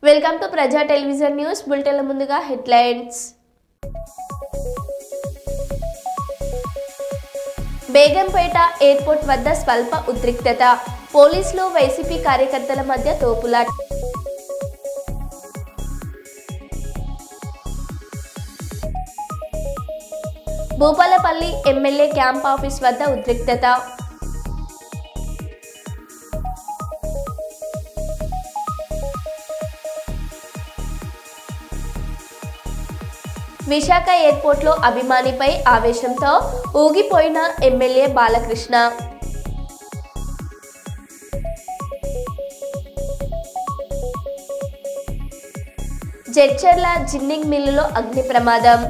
Welcome to ప్రజా television news bulletin ముందుగా headlines. Begumpet airport వద్ద స్వల్ప ఉద్రిక్తత, పోలీసులు వైసీపీ కార్యకర్తల మధ్య తోపులాట. భూపాలపల్లి ఎమ్మెల్యే క్యాంప్ ఆఫీస్ వద్ద ఉద్రిక్తత. విశాఖ ఎయిర్పోర్ట్లో అభిమానిపై ఆవేశంతో ఊగిపోయిన ఎమ్మెల్యే బాలకృష్ణ. జడ్చర్ల జిన్నింగ్ మిల్లులో అగ్ని ప్రమాదం.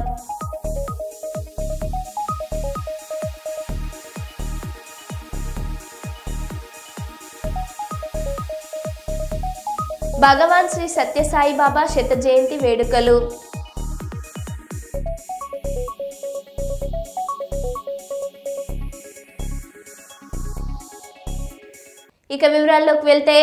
భగవాన్ శ్రీ సత్యసాయిబాబా శత జయంతి వేడుకలు. ఇక వివరాల్లోకి వెళ్తే,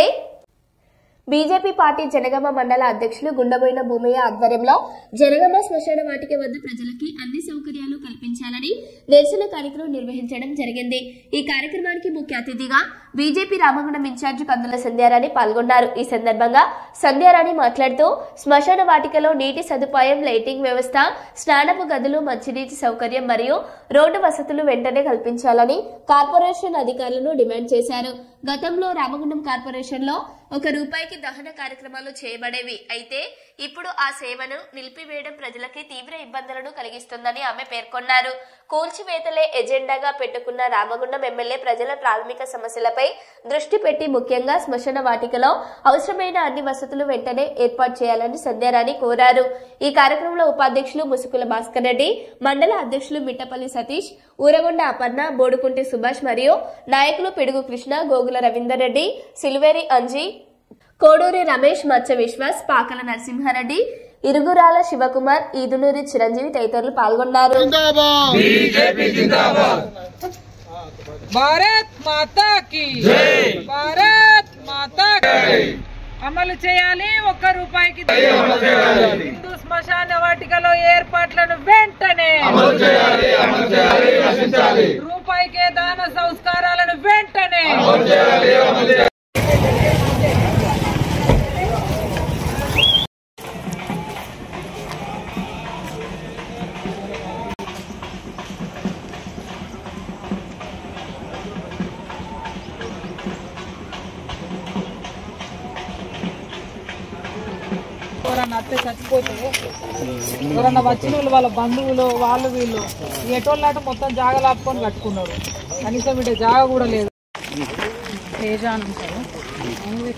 బీజేపీ పార్టీ జనగామ మండల అధ్యక్షులు గుండబోయిన భూమయ్య ఆధ్వర్యంలో జనగామ శ్మశాన వాటిక వద్ద ప్రజలకి అన్ని సౌకర్యాలు కల్పించాలని నిరసన కార్యక్రమం నిర్వహించడం జరిగింది. ఈ కార్యక్రమానికి ముఖ్య అతిథిగా బీజేపీ రామగుండం ఇన్ఛార్జి కందుల సంధ్యారాణి పాల్గొన్నారు. ఈ సందర్భంగా సంధ్యారాణి మాట్లాడుతూ శ్మశాన వాటికలో నీటి సదుపాయం, లైటింగ్ వ్యవస్థ, స్నానపు గదులు, మంచినీటి సౌకర్యం మరియు రోడ్డు వసతులు వెంటనే కల్పించాలని కార్పొరేషన్ అధికారులను డిమాండ్ చేశారు. గతంలో రామగుండం కార్పొరేషన్ లో ₹1 దహన కార్యక్రమాలు చేయబడేవి. అయితే ఇప్పుడు ఆ సేవను నిలిపివేయడం ప్రజలకి తీవ్ర ఇబ్బందులను కలిగిస్తుందని ఆమె పేర్కొన్నారు. కూల్చివేతలే ఎజెండాగా పెట్టుకున్న రామగుండం ఎమ్మెల్యే ప్రజల ప్రాథమిక సమస్యలపై దృష్టి పెట్టి ముఖ్యంగా శ్మశాన వాటికలో అవసరమైన అన్ని వసతులు వెంటనే ఏర్పాటు చేయాలని సంధ్యారాణి కోరారు. ఈ కార్యక్రమంలో ఉపాధ్యక్షులు ముసుకుల భాస్కర్ రెడ్డి, మండల అధ్యక్షులు మిట్టపల్లి సతీష్, ఊరగొండ అపర్ణ, బోడుకుంటి సుభాష్ మరియు నాయకులు పిడుగు కృష్ణ, గోగుల రవీందర్ రెడ్డి, సిల్వేరి అంజీ, కోడూరి రమేష్, మచ్చ విశ్వాస్, పాకల నరసింహారెడ్డి, ఇరుగురాల శివకుమార్, ఈదునూరి చిరంజీవి తదితరులు పాల్గొన్నారు. భారత్ మాతా కీ జై, భారత్ మాతా కీ జై. అమలు చేయాలి ₹1 హిందూ శ్మశాన వాటికలో ఏర్పాట్లను వెంటనే రూపాయికే దాన సంస్కారాలను వెంటనే ఎవరన్నా అత్తే చచ్చిపోతే ఎవరన్నా వచ్చిన వాళ్ళు, వాళ్ళ బంధువులు, వాళ్ళు వీళ్ళు ఎటోళ్ళాట మొత్తం జాగా లాపుకొని కట్టుకున్నారు. కనీసం ఇటు జాగా కూడా లేదు.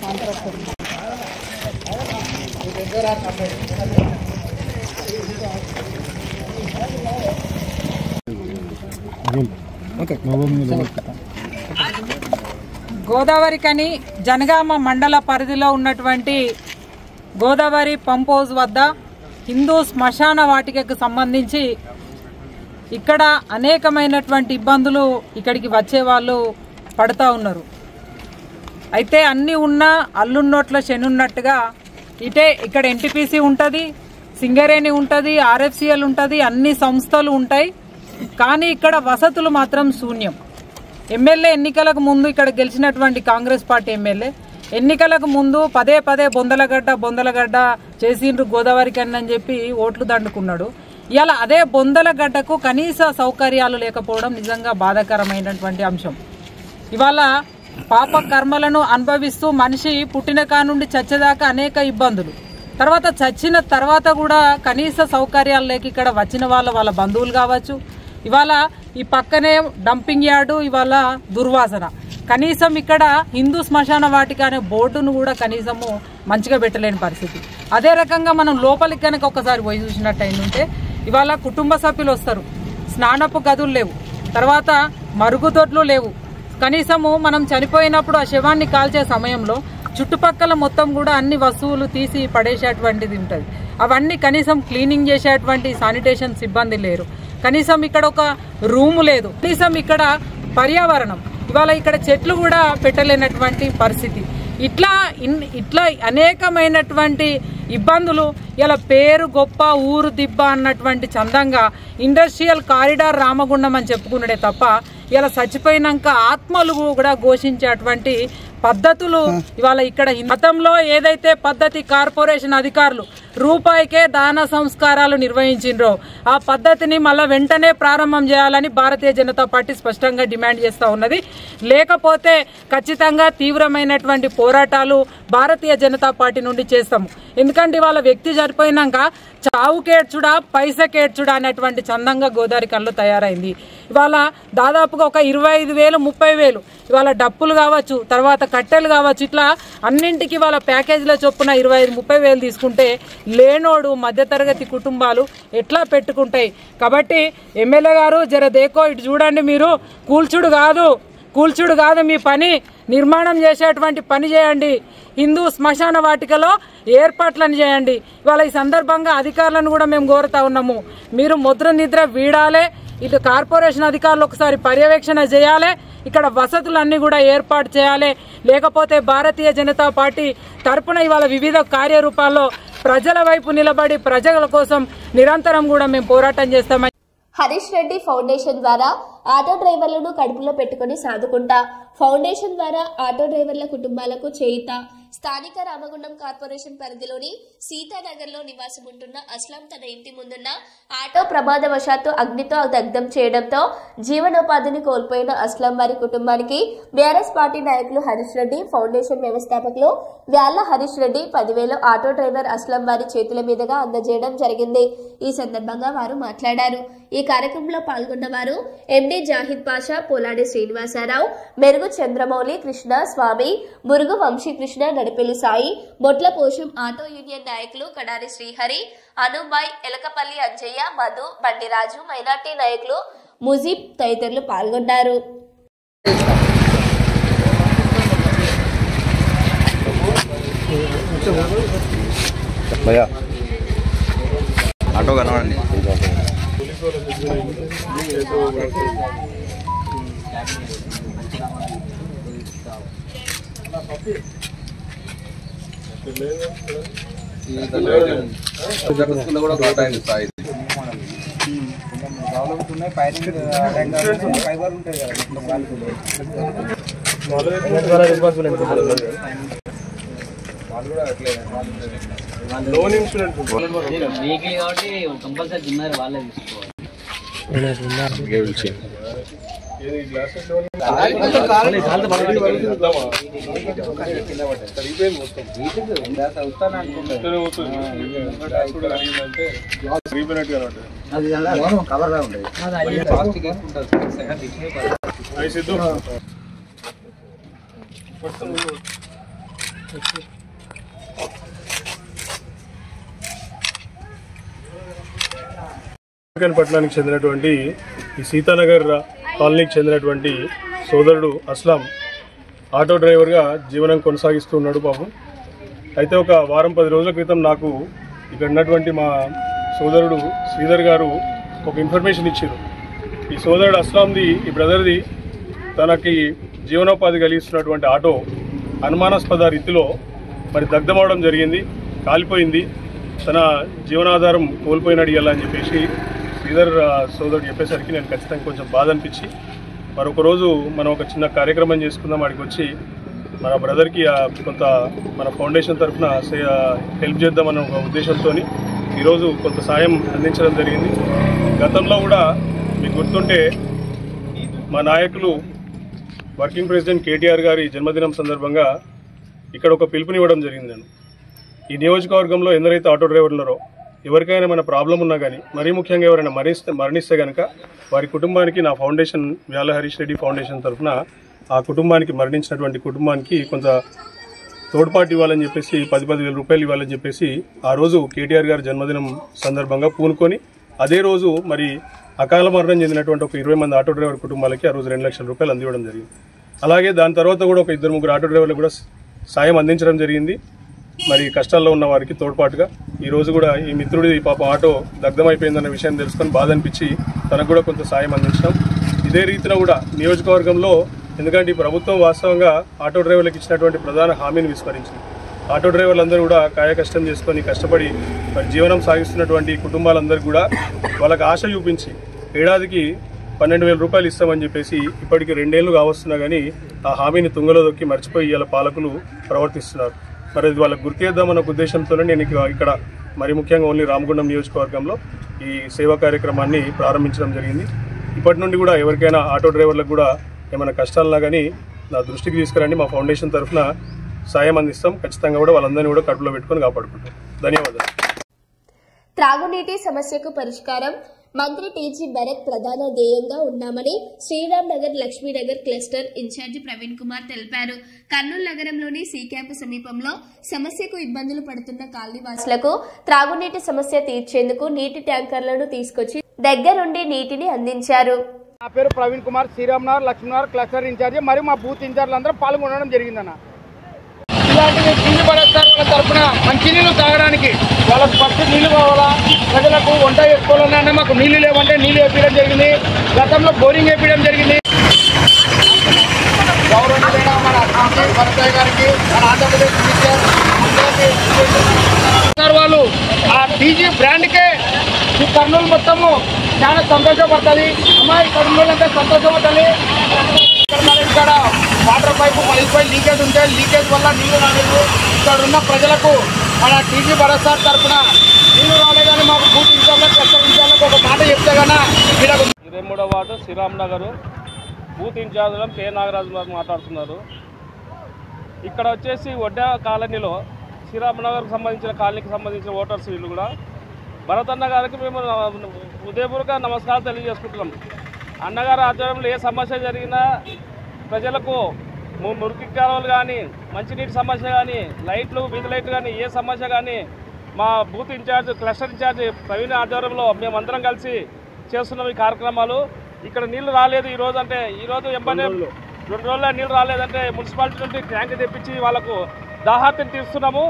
కాంట్రాక్టర్ గోదావరి కని జనగామ మండల పరిధిలో ఉన్నటువంటి గోదావరి పంప్ హౌస్ వద్ద హిందూ శ్మశాన వాటికకు సంబంధించి ఇక్కడ అనేకమైనటువంటి ఇబ్బందులు ఇక్కడికి వచ్చే వాళ్ళు పడుతూ ఉన్నారు. అయితే అన్నీ ఉన్నా అల్లున్నోట్ల శనున్నట్టుగా ఇక్కడ ఎన్టీపీసీ ఉంటుంది, సింగరేణి ఉంటుంది, ఆర్ఎఫ్సిఎల్ ఉంటుంది, అన్ని సంస్థలు ఉంటాయి. కానీ ఇక్కడ వసతులు మాత్రం శూన్యం. ఎమ్మెల్యే ఎన్నికలకు ముందు ఇక్కడ గెలిచినటువంటి కాంగ్రెస్ పార్టీ ఎమ్మెల్యే ఎన్నికలకు ముందు పదే బొందలగడ్డ చేసిండ్రు గోదావరి కన్నా అని చెప్పి ఓట్లు దండుకున్నాడు. ఇలా అదే బొందలగడ్డకు కనీస సౌకర్యాలు లేకపోవడం నిజంగా బాధాకరమైనటువంటి అంశం. ఇవాళ పాప కర్మలను అనుభవిస్తూ మనిషి పుట్టిన కానుండి చచ్చేదాకా అనేక ఇబ్బందులు, తర్వాత చచ్చిన తర్వాత కూడా కనీస సౌకర్యాలు లేక ఇక్కడ వచ్చిన వాళ్ళ బంధువులు కావచ్చు. ఇవాళ ఈ పక్కనే డంపింగ్ యార్డు, ఇవాళ దుర్వాసన. కనీసం ఇక్కడ హిందూ శ్మశాన వాటిక అనే బోర్డును కూడా కనీసము మంచిగా పెట్టలేని పరిస్థితి. అదే రకంగా మనం లోపలికి కనుక ఒకసారి పోయి చూసినట్టయిందంటే ఇవాళ కుటుంబ సభ్యులు వస్తారు, స్నానపు గదులు లేవు, తర్వాత మరుగుదొడ్లు లేవు. కనీసము మనం చనిపోయినప్పుడు ఆ శవాన్ని కాల్చే సమయంలో చుట్టుపక్కల మొత్తం కూడా అన్ని వస్తువులు తీసి పడేసేటువంటిది ఉంటుంది. అవన్నీ కనీసం క్లీనింగ్ చేసేటువంటి శానిటేషన్ సిబ్బంది లేరు. కనీసం ఇక్కడ ఒక రూము లేదు. కనీసం ఇక్కడ పర్యావరణం ఇవాళ ఇక్కడ చెట్లు కూడా పెట్టలేనటువంటి పరిస్థితి. ఇట్లా అనేకమైనటువంటి ఇబ్బందులు ఇలా పేరు గొప్ప ఊరు దిబ్బ అన్నటువంటి చందంగా ఇండస్ట్రియల్ కారిడార్ రామగుండం అని చెప్పుకున్నాడే తప్ప ఇలా చచ్చిపోయినాక ఆత్మలు కూడా ఘోషించేటువంటి పద్ధతులు ఇవాళ ఇక్కడ గతంలో ఏదైతే పద్ధతి కార్పొరేషన్ అధికారులు రూపాయికే దాన సంస్కారాలు నిర్వహించిండ్రో ఆ పద్ధతిని మళ్ళా వెంటనే ప్రారంభం చేయాలని భారతీయ జనతా పార్టీ స్పష్టంగా డిమాండ్ చేస్తూ ఉన్నది. లేకపోతే ఖచ్చితంగా తీవ్రమైనటువంటి పోరాటాలు భారతీయ జనతా పార్టీ నుండి చేస్తాము. ఎందుకంటే ఇవాళ వ్యక్తి చనిపోయినాక చావుకేడ్చుడా పైసకేడ్చుడా అనేటువంటి చందంగా గోదావరి కళ్ళు తయారైంది. ఇవాళ దాదాపుగా ఒక 25,000 30,000 ఇవాళ డప్పులు కావచ్చు, తర్వాత కట్టెలు కావచ్చు, ఇట్లా అన్నింటికి వాళ్ళ ప్యాకేజీల చొప్పున 25,000 30,000 తీసుకుంటే లేనోడు మధ్యతరగతి కుటుంబాలు ఎట్లా పెట్టుకుంటాయి. కాబట్టి ఎమ్మెల్యే గారు జర దేకో ఇటు చూడండి, మీరు కూల్చుడు కాదు మీ పని, నిర్మాణం చేసేటువంటి పని చేయండి. హిందూ శ్మశాన వాటికలో ఏర్పాట్లను చేయండి. ఇవాళ ఈ సందర్భంగా అధికారులను కూడా మేము కోరుతా ఉన్నాము, మీరు ముద్ర నిద్ర వీడాలే, ఇటు కార్పొరేషన్ అధికారులు ఒకసారి పర్యవేక్షణ చేయాలి, ఇక్కడ వసతులన్నీ కూడా ఏర్పాటు చేయాలి. లేకపోతే భారతీయ జనతా పార్టీ తరపున ఇవాళ వివిధ కార్యరూపాల్లో ప్రజల వైపు నిలబడి ప్రజల కోసం నిరంతరం కూడా మేము పోరాటం చేస్తామని. హరీష్ రెడ్డి ఫౌండేషన్ ద్వారా ఆటో డ్రైవర్లను కడుపులో పెట్టుకుని సాదుకుంటా ఫౌండేషన్ ద్వారా ఆటో డ్రైవర్ల కుటుంబాలకు చేయుత. స్థానిక రామగుండం కార్పొరేషన్ పరిధిలోని సీతానగర్లో నివాసం ఉంటున్న అస్లాం తన ఇంటి ముందున్న ఆటో ప్రమాదవశాత్తు అగ్నితో దగ్ధం చేయడంతో జీవనోపాధిని కోల్పోయిన అస్లాం వారి కుటుంబానికి బీఆర్ఎస్ పార్టీ నాయకులు హరీష్ రెడ్డి ఫౌండేషన్ వ్యవస్థాపకులు వ్యాళ్ల హరీష్ రెడ్డి 10,000 ఆటో డ్రైవర్ అస్లాం వారి చేతుల మీదుగా అందజేయడం జరిగింది. ఈ సందర్భంగా వారు మాట్లాడారు. ఈ కార్యక్రమంలో పాల్గొన్న వారు ఎండి జాహిద్ పాషా, పోలాడి శ్రీనివాసరావు, మెరుగు చంద్రమౌళి, కృష్ణ స్వామి, మురుగు వంశీకృష్ణ, నడిపెల్లి సాయి, బొట్ల పోషం ఆటో యూనియన్ నాయకులు కడారి శ్రీహరి, అనుబాయ్, ఎలకపల్లి అంజయ్య, మధు, బండిరాజు, మైనార్టీ నాయకులు ముజీబ్ తదితరులు పాల్గొన్నారు. ఆటో కనబడండి. కూడా ప్రాబ్లమ్స్ ఉన్నాయి, ఫైబర్ ఉంటాయి కదా. లోన్ ఇన్సూరెన్స్ వెహికల్ కాబట్టి కంపల్సరీ జిమ్మర్ వాళ్ళే తీసుకోవాలి. కవర్ ఉంటాయి. పట్టణానికి చెందినటువంటి ఈ సీతానగర్ కాలనీకి చెందినటువంటి సోదరుడు అస్లాం ఆటో డ్రైవర్గా జీవనం కొనసాగిస్తూ ఉన్నాడు పాపం. అయితే ఒక వారం 10 రోజుల క్రితం నాకు ఇక్కడ ఉన్నటువంటి మా సోదరుడు శ్రీధర్ గారు ఒక ఇన్ఫర్మేషన్ ఇచ్చారు. ఈ సోదరుడు అస్లాంది, ఈ బ్రదర్ది తనకి జీవనోపాధి కలిగిస్తున్నటువంటి ఆటో అనుమానాస్పద రీతిలో మరి దగ్ధమవడం జరిగింది, కాలిపోయింది, తన జీవనాధారం కోల్పోయినాడు ఇవ్వాలని చెప్పేసి శ్రీధర్ సోదరుడు చెప్పేసరికి నేను ఖచ్చితంగా కొంచెం బాధ అనిపించి మరొక రోజు మనం ఒక చిన్న కార్యక్రమం చేసుకుందాం, వాడికి వచ్చి మన బ్రదర్కి కొంత మన ఫౌండేషన్ తరఫున హెల్ప్ చేద్దామన్న ఒక ఉద్దేశంతో ఈరోజు కొంత సాయం అందించడం జరిగింది. గతంలో కూడా మీకు గుర్తుంటే మా నాయకులు వర్కింగ్ ప్రెసిడెంట్ కేటీఆర్ గారి జన్మదినం సందర్భంగా ఇక్కడ ఒక పిలుపునివ్వడం జరిగిందండి. ఈ నియోజకవర్గంలో ఎందరైతే ఆటో డ్రైవర్లు ఉన్నారో ఎవరికైనా మన ప్రాబ్లం ఉన్నా కానీ, మరీ ముఖ్యంగా ఎవరైనా మరణిస్తే కనుక వారి కుటుంబానికి నా ఫౌండేషన్ వ్యాల హరీష్ రెడ్డి ఫౌండేషన్ తరఫున ఆ కుటుంబానికి, మరణించినటువంటి కుటుంబానికి కొంత తోడ్పాటు ఇవ్వాలని చెప్పేసి 10,000 రూపాయలు ఇవ్వాలని చెప్పేసి ఆ రోజు కేటీఆర్ గారి జన్మదినం సందర్భంగా పూనుకొని అదే రోజు మరి అకాల మరణం చెందినటువంటి ఒక 20 మంది ఆటో డ్రైవర్ కుటుంబాలకి ఆ రోజు 2 లక్షల రూపాయలు అందివ్వడం జరిగింది. అలాగే దాని తర్వాత కూడా ఒక 2-3 ఆటో డ్రైవర్లు కూడా సాయం అందించడం జరిగింది. మరి కష్టాల్లో ఉన్న వారికి తోడ్పాటుగా ఈరోజు కూడా ఈ మిత్రుడి పాప ఆటో దగ్ధమైపోయిందన్న విషయం తెలుసుకొని బాధ అనిపించి తనకు కూడా కొంత సాయం అందించడం. ఇదే రీతిలో కూడా నియోజకవర్గంలో ఎందుకంటే ఈ ప్రభుత్వం వాస్తవంగా ఆటో డ్రైవర్లకు ఇచ్చినటువంటి ప్రధాన హామీని విస్మరించింది. ఆటో డ్రైవర్లందరూ కూడా కాయకష్టం చేసుకొని కష్టపడి మరి జీవనం సాగిస్తున్నటువంటి కుటుంబాలందరూ కూడా వాళ్ళకి ఆశ చూపించి ఏడాదికి 12,000 రూపాయలు ఇస్తామని చెప్పేసి ఇప్పటికి 2 ఏళ్ళు కావస్తున్నా కానీ ఆ హామీని తుంగలో దొక్కి మర్చిపోయి ఇలా పాలకులు ప్రవర్తిస్తున్నారు. మరి అది వాళ్ళకు గుర్తు చేద్దామన్న ఉద్దేశంతోనే నేను ఇక్కడ మరి ముఖ్యంగా ఓన్లీ రామగుండం నియోజకవర్గంలో ఈ సేవా కార్యక్రమాన్ని ప్రారంభించడం జరిగింది. ఇప్పటి నుండి కూడా ఎవరికైనా ఆటో డ్రైవర్లకు కూడా ఏమైనా కష్టాలున్నా కానీ నా దృష్టికి తీసుకురండి. మా ఫౌండేషన్ తరఫున సాయం అందిస్తాం. ఖచ్చితంగా కూడా వాళ్ళందరినీ కూడా కడుపులో పెట్టుకొని కాపాడుకుంటాం. ధన్యవాదాలు. త్రాగునీటి సమస్యకు పరిష్కారం మంత్రి టీజీ భరత్ ప్రధాన ధ్యేయంగా ఉన్నామని శ్రీరామ్ నగర్ లక్ష్మీనగర్ క్లస్టర్ ఇన్ఛార్జి ప్రవీణ్ కుమార్ తెలిపారు. కర్నూలు నగరంలోని సి క్యాంపు సమీపంలో సమస్యకు ఇబ్బందులు పడుతున్న కాలనీవాసులకు త్రాగునీటి సమస్య తీర్చేందుకు నీటి ట్యాంకర్లను తీసుకొచ్చి దగ్గరుండి నీటిని అందించారు. నా పేరు ప్రవీణ్ కుమార్, శ్రీరామ్ నగర్ లక్ష్మీనగర్ క్లస్టర్ ఇన్ఛార్జి మరియు మా బూత్ ఇన్ఛార్జీలు అందరూ పాల్గొనడం జరిగిందన్న. ఇలాంటివి నీళ్ళు పడేస్తారు వాళ్ళ తరఫున మంచినీళ్ళు తాగడానికి వాళ్ళకి ఫస్ట్ నీళ్ళు కావాలా, ప్రజలకు వంట చేసుకోవాలన్నా మాకు నీళ్ళు లేవంటే నీళ్ళు వేపించడం జరిగింది. గతంలో బోరింగ్ వేపించడం జరిగింది. గౌరవనీయులైన మన భరతయ్య గారికి, మన ఆంధ్రప్రదేశ్ మినిస్టర్ వాళ్ళు ఆ టీజీ బ్రాండ్కే ఈ కర్నూలు మొత్తము చాలా సంతోషపడుతుంది. అమ్మాయి కర్నూలు అంతా సంతోషపడాలి. ఇక్కడ వాటర్ పైపు పలిపోయి లీకేజ్ ఉంటే లీకేజ్ వల్ల నీళ్లు రాలేదు. ఇక్కడ ఉన్న ప్రజలకు మన టీజీ భరత్ సార్ తరఫున నీళ్లు రాలేదని మాకు బూత్ ఇన్ఛార్జ్ క్లస్టర్ ఇన్ఛార్జ్ ఒక మాట చెప్తే కన్నా 23వ వార్డు శ్రీరామ్ నగర్ బూత్ ఇన్ఛార్జ్లో కే నాగరాజు గారు మాట్లాడుతున్నారు. ఇక్కడ వచ్చేసి ఒడ్డా కాలనీలో శ్రీరామ్ నగర్కి సంబంధించిన కాలనీకి సంబంధించిన ఓటర్స్ వీళ్ళు కూడా భరతన్న గారికి మేము ఉదయపూర్వక నమస్కారాలు తెలియజేసుకుంటున్నాం. అన్నగారు ఆధ్వర్యంలో ఏ సమస్య జరిగినా ప్రజలకు మురికి కాలువలు కానీ, మంచినీటి సమస్య కానీ, లైట్లు, వీధి లైట్లు కానీ, ఏ సమస్య కానీ మా booth incharge cluster incharge Praveen ఆధ్వర్యంలో మేమందరం కలిసి చేస్తున్నాం ఈ కార్యక్రమాలు. ఇక్కడ నీళ్లు రాలేదు ఈరోజు అంటే ఈరోజు ఎంబనే 2 రోజుల్లో నీళ్ళు రాలేదంటే మున్సిపాలిటీ నుండి ట్యాంక్ తెప్పించి వాళ్ళకు దాహార్తిని తీస్తున్నాము.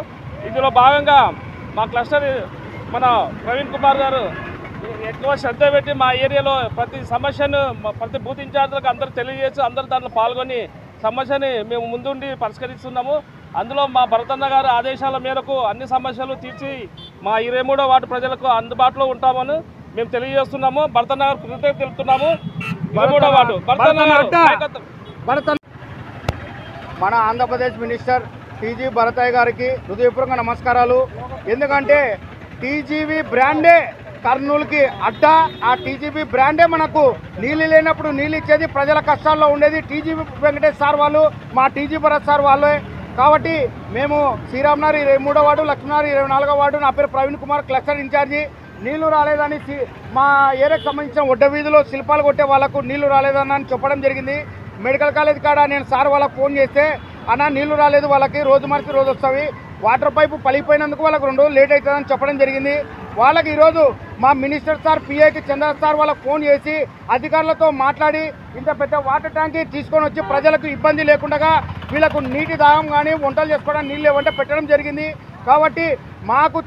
ఇందులో భాగంగా మా క్లస్టర్ మన ప్రవీణ్ కుమార్ గారు ఎక్కువ శ్రద్ధ పెట్టి మా ఏరియాలో ప్రతి సమస్యను ప్రతి బూత్ ఇన్ఛార్జ్లకు అందరూ తెలియజేసి అందరూ దాంట్లో పాల్గొని సమస్యని మేము ముందుండి పరిష్కరిస్తున్నాము. అందులో మా భరతన్న గారి ఆదేశాల మేరకు అన్ని సమస్యలు తీర్చి మా 23వ వార్డు ప్రజలకు అందుబాటులో ఉంటామని మేము తెలియజేస్తున్నాము. భరతన్న గారు కృతజ్ఞతలు తెలుపుతున్నాము. 23వ వార్డు మన ఆంధ్రప్రదేశ్ మినిస్టర్ టీజీ భరతయ్య గారికి హృదయపూర్వక నమస్కారాలు. ఎందుకంటే టీజీవీ బ్రాండే కర్నూలుకి అడ్డా. ఆ టీజీబీ బ్రాండే మనకు నీళ్ళు లేనప్పుడు నీళ్ళు ఇచ్చేది, ప్రజల కష్టాల్లో ఉండేది టీజీబీ వెంకటేష్ సార్ వాళ్ళు, మా టీజీ భరత్ సార్ వాళ్ళే. కాబట్టి మేము శ్రీరామ్ నగర్ 23వ వార్డు, లక్ష్మీనగర్ 24వ వార్డు, నా పేరు ప్రవీణ్ కుమార్, క్లస్టర్ ఇన్ఛార్జి. నీళ్లు రాలేదని మా ఏరియాకి సంబంధించిన ఒడ్డ వీధిలో శిల్పాలు కొట్టే వాళ్ళకు నీళ్లు రాలేదని చెప్పడం జరిగింది. మెడికల్ కాలేజ్ కాడ నేను సార్ వాళ్ళకి ఫోన్ చేస్తే అన్న నీళ్లు రాలేదు, వాళ్ళకి రోజు మార్చి రోజు వస్తాయి, వాటర్ పైపు పలిపోయినందుకు వాళ్ళకి 2 రోజులు లేట్ అవుతుందని చెప్పడం జరిగింది. వాళ్ళకి ఈరోజు మా మినిస్టర్ సార్ పిఐకి చంద్ర సార్ వాళ్ళకి ఫోన్ చేసి అధికారులతో మాట్లాడి ఇంత పెద్ద వాటర్ ట్యాంక్ తీసుకొని వచ్చి ప్రజలకు ఇబ్బంది లేకుండా వీళ్ళకు నీటి దాహం కానీ వంటలు చేసుకోవడానికి నీళ్ళు లేవంటే పెట్టడం జరిగింది. కాబట్టి మాకు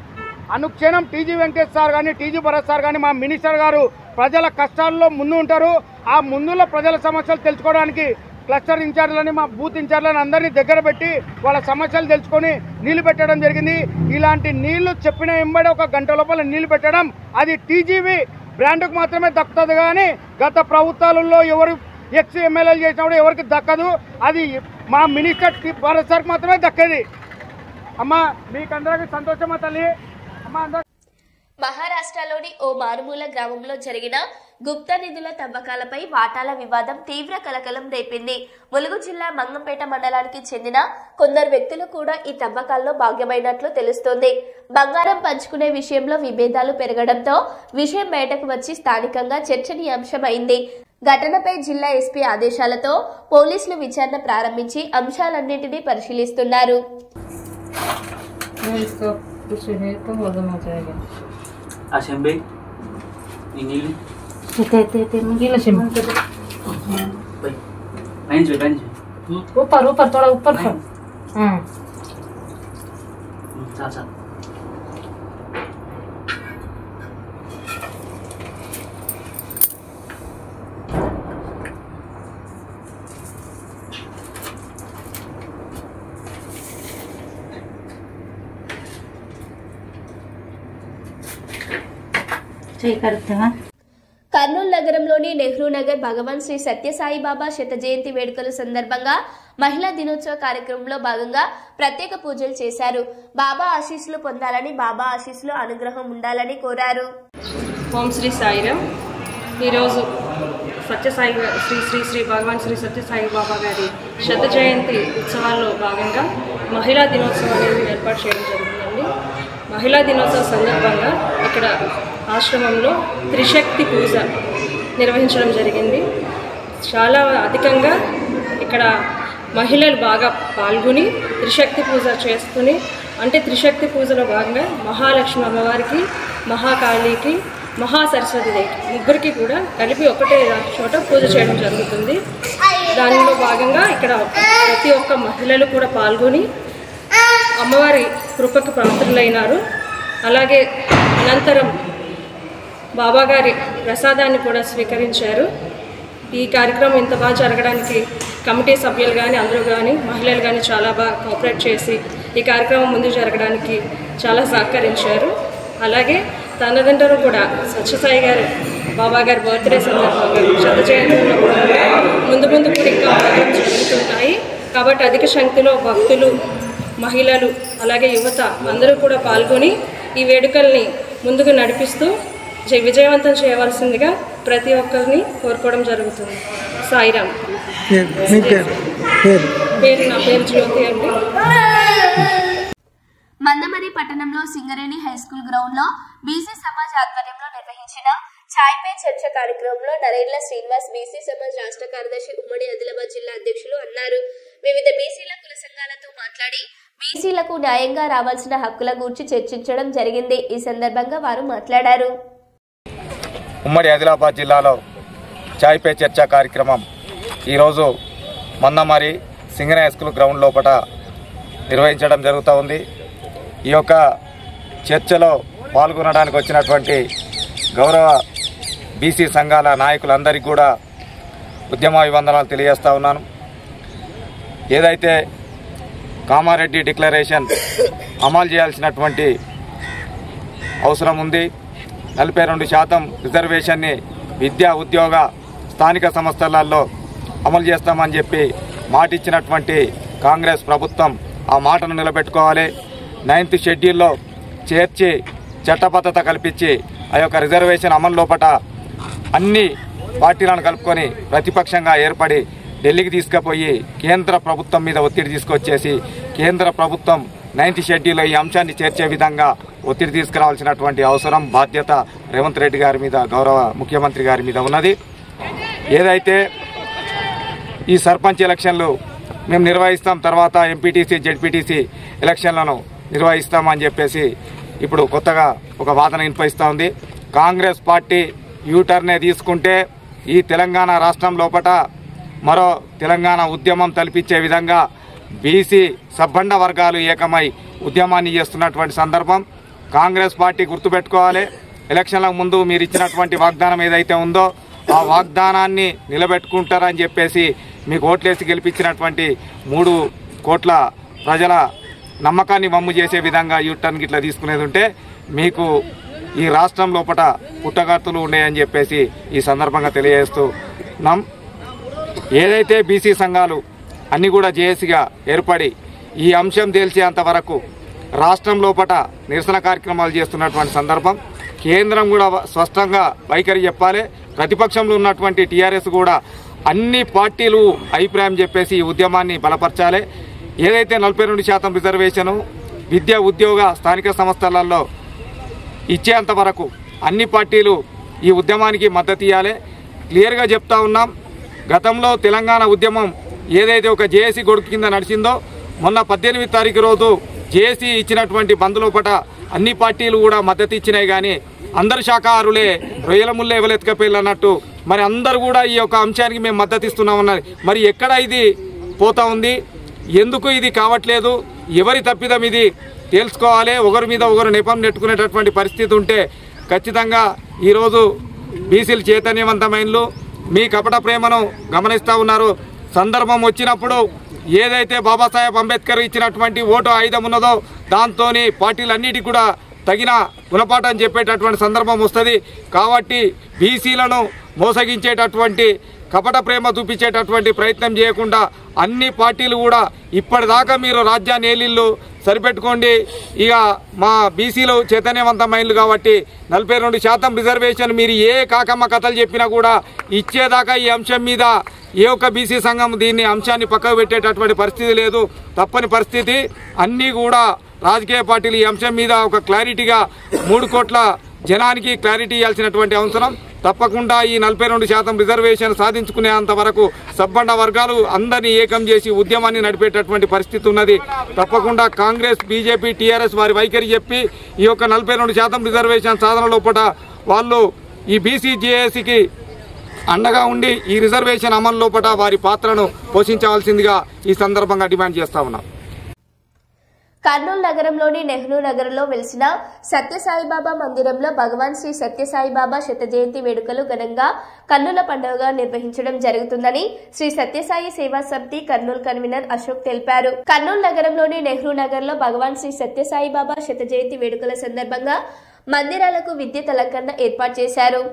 అనుక్షణం టీజీ వెంకటేష్ సార్ కానీ, టీజీ భరత్ సార్ కానీ, మా మినిస్టర్ గారు ప్రజల కష్టాల్లో ముందు ఉంటారు. ఆ ముందులో ప్రజల సమస్యలు తెలుసుకోవడానికి క్లస్టర్ ఇన్ఛార్జ్లని, మా బూత్ ఇన్ఛార్జ్లని అందరినీ దగ్గర పెట్టి వాళ్ళ సమస్యలు తెలుసుకొని నీళ్లు పెట్టడం జరిగింది. ఇలాంటి నీళ్లు చెప్పిన వెంబడి 1 గంట లోపల నీళ్లు పెట్టడం అది టీజీవీ బ్రాండ్కు మాత్రమే దక్కుతుంది. కానీ గత ప్రభుత్వాలలో ఎవరు ఎక్స్ ఎమ్మెల్యేలు చేసినప్పుడు ఎవరికి దక్కదు. అది మా మినిస్టర్ భరత్ సార్కి మాత్రమే దక్కేది. అమ్మ మీకందరికీ సంతోషమా తల్లి? అమ్మ మహారాష్ట్రలోని ఓ మారుమూల గ్రామంలో జరిగిన గుప్త నిధుల తవ్వకాలపై వాటాల వివాదం తీవ్ర కలకలం రేపింది. ములుగు జిల్లా మంగంపేట మండలానికి చెందిన కొందరు వ్యక్తులు కూడా ఈ తవ్వకాల్లో భాగ్యమైనట్లు తెలుస్తోంది. బంగారం పంచుకునే విషయంలో విభేదాలు పెరగడంతో విషయం బయటకు వచ్చి స్థానికంగా చర్చనీయాంశమైంది. ఘటనపై జిల్లా ఎస్పీ ఆదేశాలతో పోలీసులు విచారణ ప్రారంభించి అంశాలన్నింటినీ పరిశీలిస్తున్నారు. ऊपर ऊपर थोड़ा ऊपर కర్నూలు నగరంలోని నెహ్రూ నగర్ భగవాన్ శ్రీ సత్యసాయిబాబా శత జయంతి వేడుకల సందర్భంగా మహిళా దినోత్సవ కార్యక్రమంలో భాగంగా ప్రత్యేక పూజలు చేశారు. బాబా ఆశీస్సులు పొందాలని, బాబా ఆశీస్సులు అనుగ్రహం ఉండాలని కోరారు. ఓం శ్రీ సాయిరామ్. ఈరోజు సత్యసాయి శ్రీ భగవాన్ శ్రీ సత్యసాయి బాబా గారి శత జయంతి ఉత్సవాల్లో భాగంగా మహిళా దినోత్సవం అనేది ఏర్పాటు చేయడం జరుగుతుందండి. మహిళా దినోత్సవ సందర్భంగా ఇక్కడ ఆశ్రమంలో త్రిశక్తి పూజ నిర్వహించడం జరిగింది. చాలా అధికంగా ఇక్కడ మహిళలు బాగా పాల్గొని త్రిశక్తి పూజ చేసుకుని, అంటే త్రిశక్తి పూజలో భాగంగా మహాలక్ష్మి అమ్మవారికి, మహాకాళికి, మహాసరస్వతిదేవికి ముగ్గురికి కూడా కలిపి ఒకటే చోట పూజ చేయడం జరుగుతుంది. దానిలో భాగంగా ఇక్కడ ప్రతి ఒక్క మహిళలు కూడా పాల్గొని అమ్మవారి కృపకు పాత్రులైనారు. అలాగే అనంతరం బాబాగారి ప్రసాదాన్ని కూడా స్వీకరించారు. ఈ కార్యక్రమం ఇంత బాగా జరగడానికి కమిటీ సభ్యులు కానీ అందరూ కానీ మహిళలు కానీ చాలా బాగా కోఆపరేట్ చేసి ఈ కార్యక్రమం ముందు జరగడానికి చాలా సహకరించారు. అలాగే తనదంటూ కూడా సత్యసాయి గారు బాబా గారి బర్త్డే సందర్భంగా శత జయంతిలో ముందు కూడా ఇంకా జరుగుతుంటాయి. కాబట్టి అధిక సంఖ్యలో భక్తులు, మహిళలు, అలాగే యువత అందరూ కూడా పాల్గొని ఈ వేడుకల్ని ముందుకు నడిపిస్తూ విజయవంతం చేయవలసిందిగా ప్రతి ఒక్కరిని కోరుకోవడం జరుగుతుంది. సాయిరామ్. నా పేరు జ్యోతి అండి. మందమరి పట్టణంలో సింగరేణి హైస్కూల్ గ్రౌండ్ లో బీసీ సమాజ్ ఆధ్వర్యంలో నిర్వహించిన ఛాయ్ పే చర్చ కార్యక్రమంలో నరేంద్ర శ్రీనివాస్ బీసీ సమాజ్ రాష్ట్ర కార్యదర్శి ఉమ్మడి ఆదిలాబాద్ జిల్లా అధ్యక్షులు అన్నారు. వివిధ బీసీల కుల సంఘాలతో మాట్లాడి బీసీలకు న్యాయంగా రావాల్సిన హక్కుల గురించి చర్చించడం జరిగింది. ఈ సందర్భంగా వారు మాట్లాడారు. ఉమ్మడి ఆదిలాబాద్ జిల్లాలో ఛాయ్ పే చర్చ కార్యక్రమం ఈరోజు మందమరి సింగరేణి హైస్కూల్ గ్రౌండ్ లోపల నిర్వహించడం జరుగుతూ ఉంది. ఈ యొక్క చర్చలో పాల్గొనడానికి వచ్చినటువంటి గౌరవ బీసీ సంఘాల నాయకులందరికీ కూడా ఉద్యమాభివందనాలు తెలియజేస్తూ ఉన్నాను. ఏదైతే కామారెడ్డి డిక్లరేషన్ అమలు చేయాల్సినటువంటి అవసరం ఉంది, 42% రిజర్వేషన్ని విద్యా, ఉద్యోగ, స్థానిక సంస్థలలో అమలు చేస్తామని చెప్పి మాట ఇచ్చినటువంటి కాంగ్రెస్ ప్రభుత్వం ఆ మాటను నిలబెట్టుకోవాలి. 9th షెడ్యూల్లో చేర్చి చట్టబద్ధత కల్పించి ఆ యొక్క రిజర్వేషన్ అమలు లోపల అన్ని పార్టీలను కలుపుకొని ప్రతిపక్షంగా ఏర్పడి ఢిల్లీకి తీసుకుపోయి కేంద్ర ప్రభుత్వం మీద ఒత్తిడి తీసుకొచ్చేసి కేంద్ర ప్రభుత్వం 9th షెడ్యూల్లో ఈ అంశాన్ని చేర్చే విధంగా ఒత్తిడి తీసుకురావాల్సినటువంటి అవసరం, బాధ్యత రేవంత్ రెడ్డి గారి మీద, గౌరవ ముఖ్యమంత్రి గారి మీద ఉన్నది. ఏదైతే ఈ సర్పంచ్ ఎలక్షన్లు మేము నిర్వహిస్తాం, తర్వాత ఎంపీటీసీ, జెడ్పీటీసీ ఎలక్షన్లను నిర్వహిస్తామని చెప్పేసి ఇప్పుడు కొత్తగా ఒక వాదన వినిపిస్తూ ఉంది. కాంగ్రెస్ పార్టీ యూటర్నే తీసుకుంటే ఈ తెలంగాణ రాష్ట్రం లోపల మరో తెలంగాణ ఉద్యమం తలపించే విధంగా బీసీ సబ్బండ వర్గాలు ఏకమై ఉద్యమాన్ని చేస్తున్నటువంటి సందర్భం. కాంగ్రెస్ పార్టీ గుర్తుపెట్టుకోవాలి, ఎలక్షన్లకు ముందు మీరు ఇచ్చినటువంటి వాగ్దానం ఏదైతే ఉందో ఆ వాగ్దానాన్ని నిలబెట్టుకుంటారని చెప్పేసి మీకు ఓట్లేసి గెలిపించినటువంటి 3 కోట్ల ప్రజల నమ్మకాన్ని వమ్ము చేసే విధంగా యూటర్న్ గిట్లా తీసుకునేది ఉంటే మీకు ఈ రాష్ట్రం లోపల పుట్టగతులు ఉన్నాయని చెప్పేసి ఈ సందర్భంగా తెలియజేస్తున్నాం. ఏదైతే బీసీ సంఘాలు అన్నీ కూడా జేఏసీగా ఏర్పడి ఈ అంశం తేల్చేంత వరకు రాష్ట్రం లోపల నిరసన కార్యక్రమాలు చేస్తున్నటువంటి సందర్భం. కేంద్రం కూడా స్పష్టంగా వైఖరి చెప్పాలి. ప్రతిపక్షంలో ఉన్నటువంటి టీఆర్ఎస్ కూడా అన్ని పార్టీలు అభిప్రాయం చెప్పేసి ఈ ఉద్యమాన్ని బలపరచాలి. ఏదైతే 42% రిజర్వేషను విద్య, ఉద్యోగ, స్థానిక సంస్థలలో ఇచ్చేంత వరకు అన్ని పార్టీలు ఈ ఉద్యమానికి మద్దతు ఇవ్వాలి. క్లియర్గా చెప్తా ఉన్నాం. గతంలో తెలంగాణ ఉద్యమం ఏదైతే ఒక జేఏసీ గొడుగు కింద నడిచిందో మొన్న 18వ తారీఖు రోజు జేఏసీ ఇచ్చినటువంటి బంద్ లోపల అన్ని పార్టీలు కూడా మద్దతు ఇచ్చినాయి. కానీ అందరు శాఖాహారులే రొయ్యల ముళ్ళే ఎవలెత్తుకపోయిల్లు అన్నట్టు మరి అందరు కూడా ఈ యొక్క అంశానికి మేము మద్దతు ఇస్తున్నామన్నది. మరి ఎక్కడ ఇది పోతా ఉంది, ఎందుకు ఇది కావట్లేదు, ఎవరి తప్పిదం ఇది తెలుసుకోవాలి. ఒకరి మీద ఒకరు నెపం నెట్టుకునేటటువంటి పరిస్థితి ఉంటే ఖచ్చితంగా ఈరోజు బీసీలు చైతన్యవంతమైనలు మీ కపట ప్రేమను గమనిస్తూ ఉన్నారు. సందర్భం వచ్చినప్పుడు ఏదైతే బాబాసాహెబ్ అంబేద్కర్ ఇచ్చినటువంటి ఓటు ఆయుధం ఉన్నదో దాంతో పార్టీలన్నిటికీ కూడా తగిన గుణపాఠం చెప్పేటటువంటి సందర్భం వస్తుంది. కాబట్టి బీసీలను మోసగించేటటువంటి కపట ప్రేమ చూపించేటటువంటి ప్రయత్నం చేయకుండా అన్ని పార్టీలు కూడా ఇప్పటిదాకా మీరు రాజ్యాన్ని ఏలిళ్ళు సరిపెట్టుకోండి. ఇక మా బీసీలు చైతన్యవంతమైనలు కాబట్టి 42% రిజర్వేషన్ మీరు ఏ కాకమ్మ కథలు చెప్పినా కూడా ఇచ్చేదాకా ఈ అంశం మీద ఏ ఒక్క బీసీ సంఘం దీన్ని అంశాన్ని పక్కకు పెట్టేటటువంటి పరిస్థితి లేదు. తప్పని పరిస్థితి. అన్నీ కూడా రాజకీయ పార్టీలు ఈ అంశం మీద ఒక క్లారిటీగా 3 కోట్ల జనానికి క్లారిటీ ఇవ్వాల్సినటువంటి అవసరం. తప్పకుండా ఈ 42% రిజర్వేషన్ సాధించుకునేంత వరకు సబ్బండ వర్గాలు అందరినీ ఏకం చేసి ఉద్యమాన్ని నడిపేటటువంటి పరిస్థితి ఉన్నది. తప్పకుండా కాంగ్రెస్, బీజేపీ, టీఆర్ఎస్ వారి వైఖరి చెప్పి ఈ యొక్క 42% రిజర్వేషన్ సాధన లోపల వాళ్ళు ఈ బీసీ జేఏసీకి అండగా ఉండి ఈ రిజర్వేషన్ అమలు లోపల వారి పాత్రను పోషించవలసిందిగా ఈ సందర్భంగా డిమాండ్ చేస్తా ఉన్నాం. కర్నూలు నగరంలోని నెహ్రూ నగర్లో వెలిసిన సత్యసాయిబాబా మందిరంలో భగవాన్ శ్రీ సత్యసాయిబాబా శత జయంతి వేడుకలు ఘనంగా కన్నుల పండుగగా నిర్వహించడం జరుగుతుందని శ్రీ సత్యసాయి సేవా సమితి కర్నూలు కన్వీనర్ అశోక్ తెలిపారు. కర్నూలు నగరంలోని నెహ్రూ నగర్లో భగవాన్ శ్రీ సత్యసాయిబాబా శత జయంతి వేడుకల సందర్భంగా మందిరాలకు విద్యుత్ అలంకరణ ఏర్పాటు చేశారు.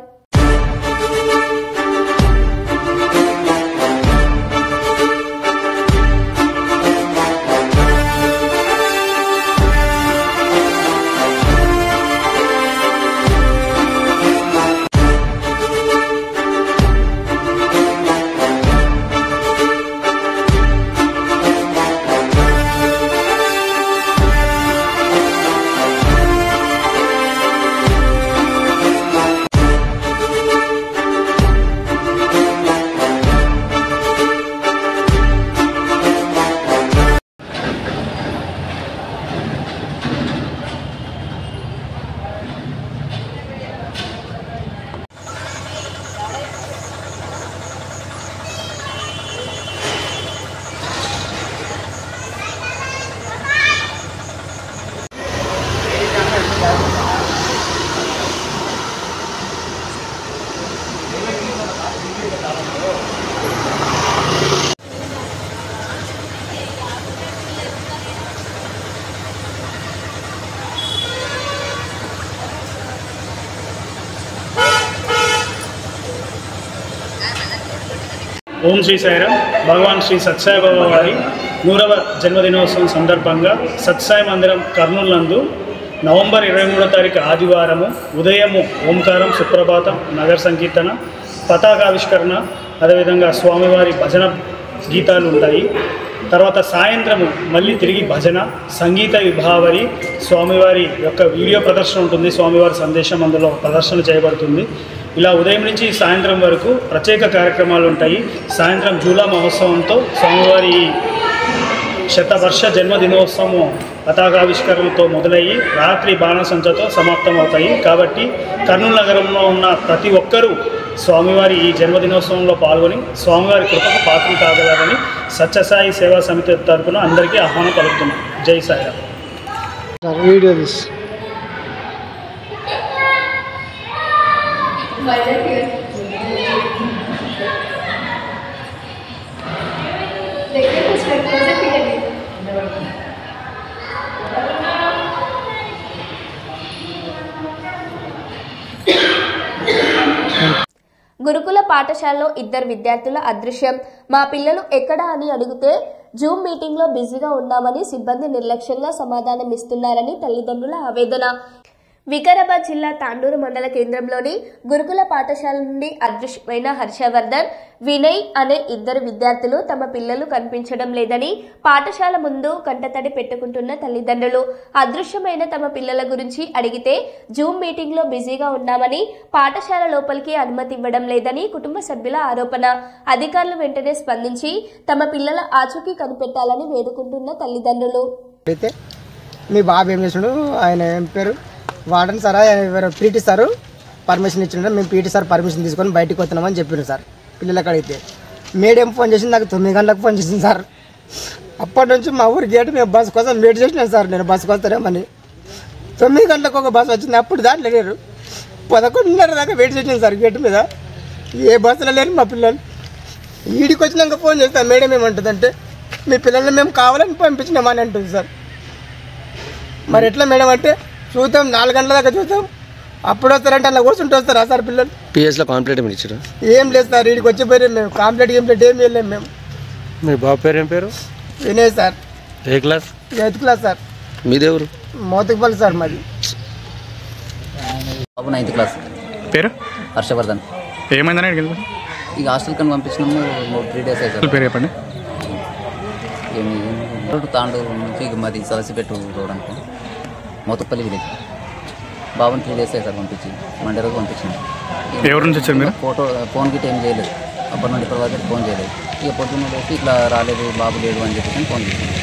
ఓం శ్రీ సాయిరామ్. భగవాన్ శ్రీ సత్సాయిబాబా వారి 100వ జన్మదినోత్సవం సందర్భంగా సత్సాయి మందిరం కర్నూలు నందు నవంబర్ 23వ తారీఖు ఆదివారము ఉదయము ఓంకారం, సుప్రభాతం, నగర సంకీర్తన, పతాకావిష్కరణ, అదేవిధంగా స్వామివారి భజన గీతాలు ఉంటాయి. తర్వాత సాయంత్రము మళ్ళీ తిరిగి భజన, సంగీత విభావరి, స్వామివారి యొక్క వీడియో ప్రదర్శన ఉంటుంది. స్వామివారి సందేశం అందులో ప్రదర్శన చేయబడుతుంది. ఇలా ఉదయం నుంచి సాయంత్రం వరకు ప్రత్యేక కార్యక్రమాలు ఉంటాయి. సాయంత్రం జూలా మహోత్సవంతో స్వామివారి శతవర్ష జన్మదినోత్సవం పతాకావిష్కరణతో మొదలయ్యి రాత్రి బాణసంచతో సమాప్తం అవుతాయి. కాబట్టి కర్నూలు నగరంలో ఉన్న ప్రతి ఒక్కరూ స్వామివారి ఈ జన్మదినోత్సవంలో పాల్గొని స్వామివారి కృపకు పాత్రలు కాగలరని సత్యసాయి సేవా సమితి తరఫున అందరికీ ఆహ్వానం పలుకుతున్నాం. జై సాయిరామ్. గురుకుల పాఠశాలలో 2 విద్యార్థుల అదృశ్యం. మా పిల్లలు ఎక్కడా అని అడిగితే జూమ్ మీటింగ్ లో బిజీగా ఉన్నామని సిబ్బంది నిర్లక్ష్యంగా సమాధానం ఇస్తున్నారని తల్లిదండ్రుల ఆవేదన. వికారాబాద్ జిల్లా తాండూరు మండల కేంద్రంలోని గురుకుల పాఠశాల నుండి అదృశ్యమైన హర్షవర్ధన్, వినయ్ అనే 2 విద్యార్థులు తమ పిల్లలు కనిపించడం లేదని పాఠశాల ముందు కంటతడి పెట్టుకుంటున్న తల్లిదండ్రులు అదృశ్యమైన తమ పిల్లల గురించి అడిగితే జూమ్ మీటింగ్ లో బిజీగా ఉన్నామని, పాఠశాల లోపలికి అనుమతి ఇవ్వడం లేదని కుటుంబ సభ్యుల ఆరోపణ. అధికారులు వెంటనే స్పందించి తమ పిల్లల ఆచూకీ కనిపెట్టాలని వేడుకుంటున్న తల్లిదండ్రులు. మీ బాబు ఏం చేసినాడు, ఆయన ఏం పేరు, warden sir PT sir permission ఇచ్చిండు. మేము పీటీ సార్ పర్మిషన్ తీసుకొని బయటకు వస్తున్నామని చెప్పారు సార్. పిల్లలకి అడిగితే మేడం ఫోన్ చేసింది, నాకు 9 గంటలకు ఫోన్ చేసింది సార్. అప్పటి నుంచి మా ఊరి గేట్ మేము బస్సు కోసం వెయిట్ చేసినాను సార్. నేను బస్సుకు వస్తానేమని 9 గంటలకు ఒక బస్సు వచ్చింది. అప్పుడు దాంట్లో లేరు. 11:30 దాకా వెయిట్ చేసాను సార్ గేట్ మీద. ఏ బస్సులో లేరు మా పిల్లలు. ఈడికి వచ్చినాక ఫోన్ చేస్తాను. మేడం ఏమంటుందంటే మీ పిల్లల్ని మేము కావాలని పంపించినామని అంటుంది సార్. మరి ఎట్లా మేడం అంటే చూద్దాం 4 గంటల దాకా చూద్దాం. అప్పుడు వస్తారంటే అలా కూర్చుంటూ వస్తారా సార్ పిల్లలు? పిఎస్లో కాంప్లీట్ ఏమి ఇచ్చారు? ఏం లేదు సార్, వీడికి వచ్చిపోయారు. మేము కాంప్లీట్ ఏం వెళ్ళాము మేము. మీ బాబు పేరు ఏం పేరు? వినయ్ సార్. ఏ క్లాస్? 8th class sir. మీదేవరు? మోతకుపల్లి సార్ మాది. బాబు 9th క్లాస్. పేరు? హర్షవర్ధన్. ఏమైందని అడిగింది? ఇక హాస్టల్ కని పంపించినాము 3 days అయితే. పేరు చెప్పండి. ఏమి తాండూరు నుంచి మాది సలసిపెట్టు రోడ్ అనుకో, మోతపల్లి విలేజ్. బాబుని 3 days అయితే సార్ పంపించి, మండే రోజు పంపించినాం. ఎవరి నుంచి వచ్చారు మీరు? ఫోన్ గిట్ ఏం చేయలేదు, అప్పటి నుండి ఇప్పటి వరకు ఫోన్ చేయలేదు. ఇక పొద్దున్న లేసి ఇట్లా రాలేదు బాబు లేడు అని చెప్పేసి ఫోన్ చేసాను.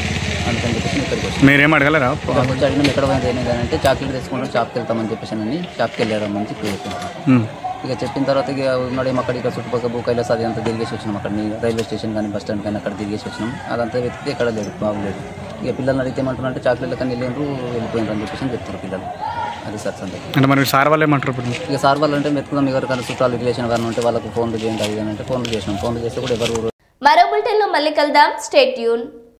అందుకని చెప్పేసి ఇక్కడికి వచ్చి మీరేం అడగలరా? వచ్చి అడిగినాం ఎక్కడ పోయింది ఏమైంది అంటే చాక్లెట్ తెచ్చుకుంటాం షాప్కి వెళ్తామని చెప్పేసి అని షాప్కి వెళ్ళారని చెప్పి చెప్పాను. ఇక చెప్పిన తర్వాత ఇక ఉన్నాడేమో అక్కడ ఇక్కడ చుట్టుపక్కల భూకైలాస్ అది అంతా తిరిగేసి వచ్చినాం. అక్కడ రైల్వే స్టేషన్ కానీ బస్ స్టాండ్ కానీ అక్కడ తిరిగేసి వచ్చినాం. అదంతా వెతికితే ఎక్కడ లేదు, బాగులేదు. ఇక పిల్లల్ని అడిగితే ఏమంటున్నారంటే చాక్లెట్లు కానీ వెళ్ళిండ్రు వెళ్ళిపోయినారు అని చెప్పేసి చెప్తారు పిల్లలు. అది సార్ సంగతి. అంటే మరి సార్ వాళ్ళు ఏమంటారు ఇప్పుడు? ఇక సార్ వాళ్ళు అంటే వెతుకుదాం ఎవరికైనా చుట్టాలు రిలేషన్ కానీ ఉంటే వాళ్ళకు ఫోన్లు చేయండి అది అంటే ఫోన్లు చేసినాం. ఫోన్లు చేస్తే కూడా ఎవరు. మరో బులెటిన్లో మళ్ళీ కలుద్దాం. Stay tune.